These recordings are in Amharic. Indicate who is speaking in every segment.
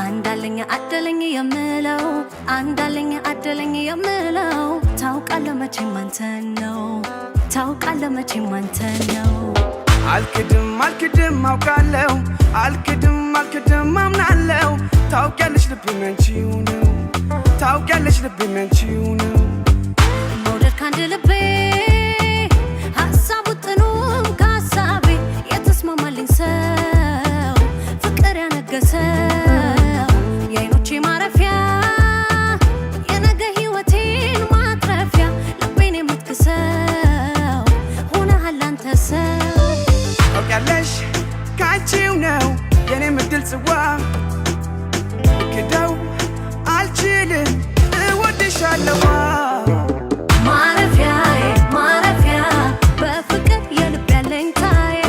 Speaker 1: አንዳለኝ አደለኝ የምለው አንዳለኝ አደለኝ የምለው ታውቃለህ መቼም አንተ ነው ታውቃለህ መቼም አንተ ነው
Speaker 2: አልክድም አልክድም አውቃለሁ አልክድም አልክድም አምናለሁ ታውቂያለሽ ልቤም ያንቺው ነው ታውቂያለሽ ልቤም ያንቺው ነው
Speaker 1: መውደድ ካንድ ልቤ ሀሳቡ ጥኑም ከሀሳቤ የተስማማልኝ ሰው ፍቅር ያነገሰው የዓይኖቼ ማረፊያ የነገ ሕይወቴን ማትረፊያ ልቤን የምትክሰው ሆነሃል አንተ ሰው
Speaker 2: ታውቂያለሽ ካንቺው ነው የኔ ምድል ጽዋ ልክደው አልችልም እወድሻለሁ
Speaker 1: ማረፊያዬ ማረፊያ በፍቅር የልብ ያለኝታዬ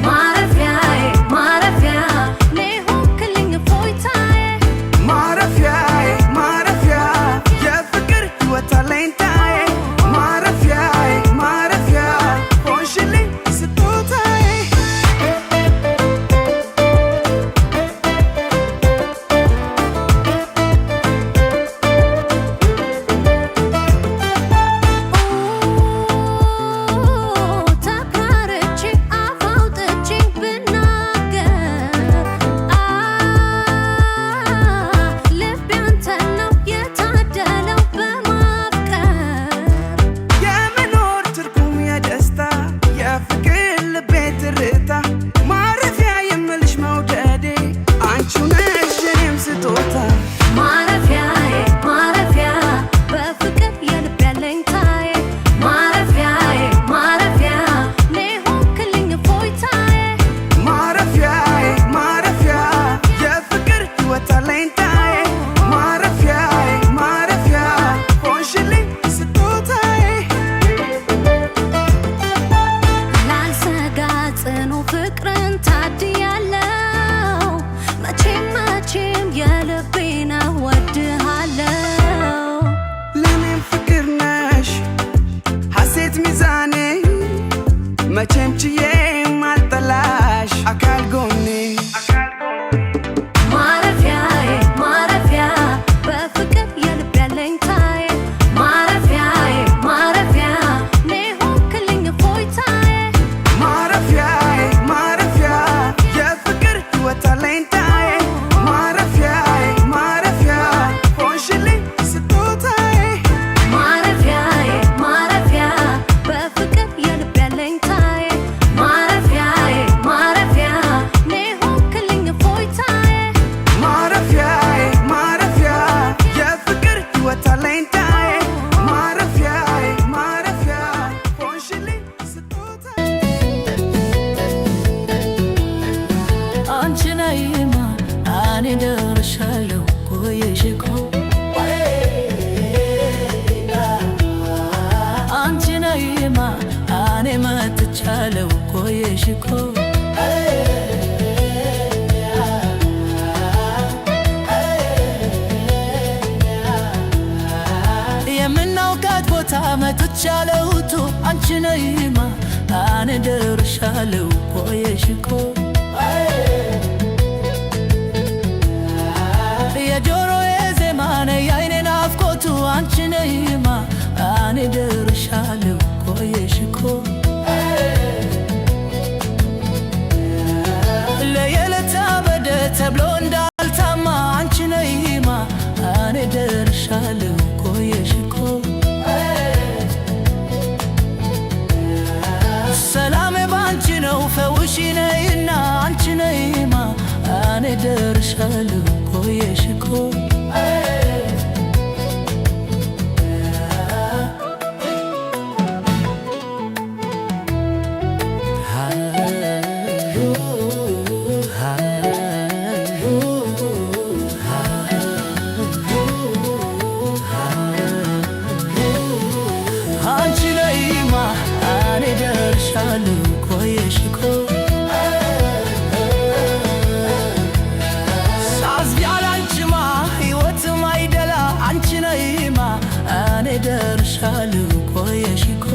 Speaker 1: ማረፊያዬ ማረፊያ ሆንክልኝ እፎይታዬ
Speaker 2: ማረፊያዬ ማረፊያ የፍቅር ሕይወት አለኝታዬ ማረፊያዬ ማረፊያ ሆንሽልኝ ስጦታዬ
Speaker 1: ተካርቼ አፍ አውጥቼ ብናገር ልቤ አንተን ነው የታደለው በማፍቀር
Speaker 2: የመኖር ትርጉም የደስታ የፍቅር ልቤ ትርታ ማረፊያ የምልሽ መውደዴ አንቺው ነሽ የኔም ስጦታ
Speaker 1: ማረፊያዬ ማረፊያ በፍቅር የልብ ያለኝታዬ ማረፊያዬ ማረፊያ ሆንክልኝ እፎይታዬ
Speaker 2: ማረፊያዬ ማረፊያ የፍቅር ሕይወት አለኝታዬ ማረፊያዬ ማረፊያ ሆንሽልኝ ስጦታዬ
Speaker 1: ላልሰጋ ጽኑ ፍቅርን ታድያለው መቼም መቼም የልቤ ነው ወድሃለው
Speaker 2: ለኔም ፍቅር ነሽ ሐሴት ሚዛኔ መቼም ችዬ ማልጠላሽ አካል ጎኔ
Speaker 1: ማረፊያዬ ማረፊያ በፍቅር የልብ ያለኝታዬ ማረፊያዬ ማረፊያ ሆንክልኝ እፎይታዬ
Speaker 2: ማረፊያዬ ማረፊያ የፍቅር ሕይወት አለኝታዬ ማረፊያዬ ማረፊያ ሆንሽልኝ ስጦታዬ
Speaker 1: ማረፊያዬ ማረፊያ በፍቅር የልብ ያለኝታዬ ማረፊያዬ ማረፊያ ሆንክልኝ እፎይታዬ
Speaker 2: ማረፊያዬ ማረፊያ የፍቅር ሕይወት አለኝታዬ ማረፊያዬ ማረፊያ ሆንሽልኝ ስጦታዬ
Speaker 3: አንቺ ነይማ እኔ ደርሻለሁ ቆየሽ እኮ አንቺ ነይማ እኔ መጥቻለሁ ቆየሽ እኮ የምናውቃት ቦታ መጥቻለሁ ቱ አንቺ ነይማ እኔ ደርሻለሁ ቆየሽ እኮ የጆሮዬ ዜማ ነይ የዓይኔ ናፍቆቱ አንቺ ነይማ እኔ ደርሻለሁ ቆየሽ እኮ ለየለታ በደ ተብሎ እንዳልታማ አንቺ ነይማ እኔ ደርሻለሁ ቆየሽ እኮ ሰላሜ ባንቺ ነው ፈውሺ ነይና አንቺ ነይማ እኔ ደርሻለሁ ቆየሽ እኮ አንቺ ነይማ እኔ ደርሻለሁ ቆየሽ እኮ ሳዝ ያላንቺማ ሕይወትም አይደላ አንቺ ነይማ እኔ ደርሻለሁ ቆየሽኮ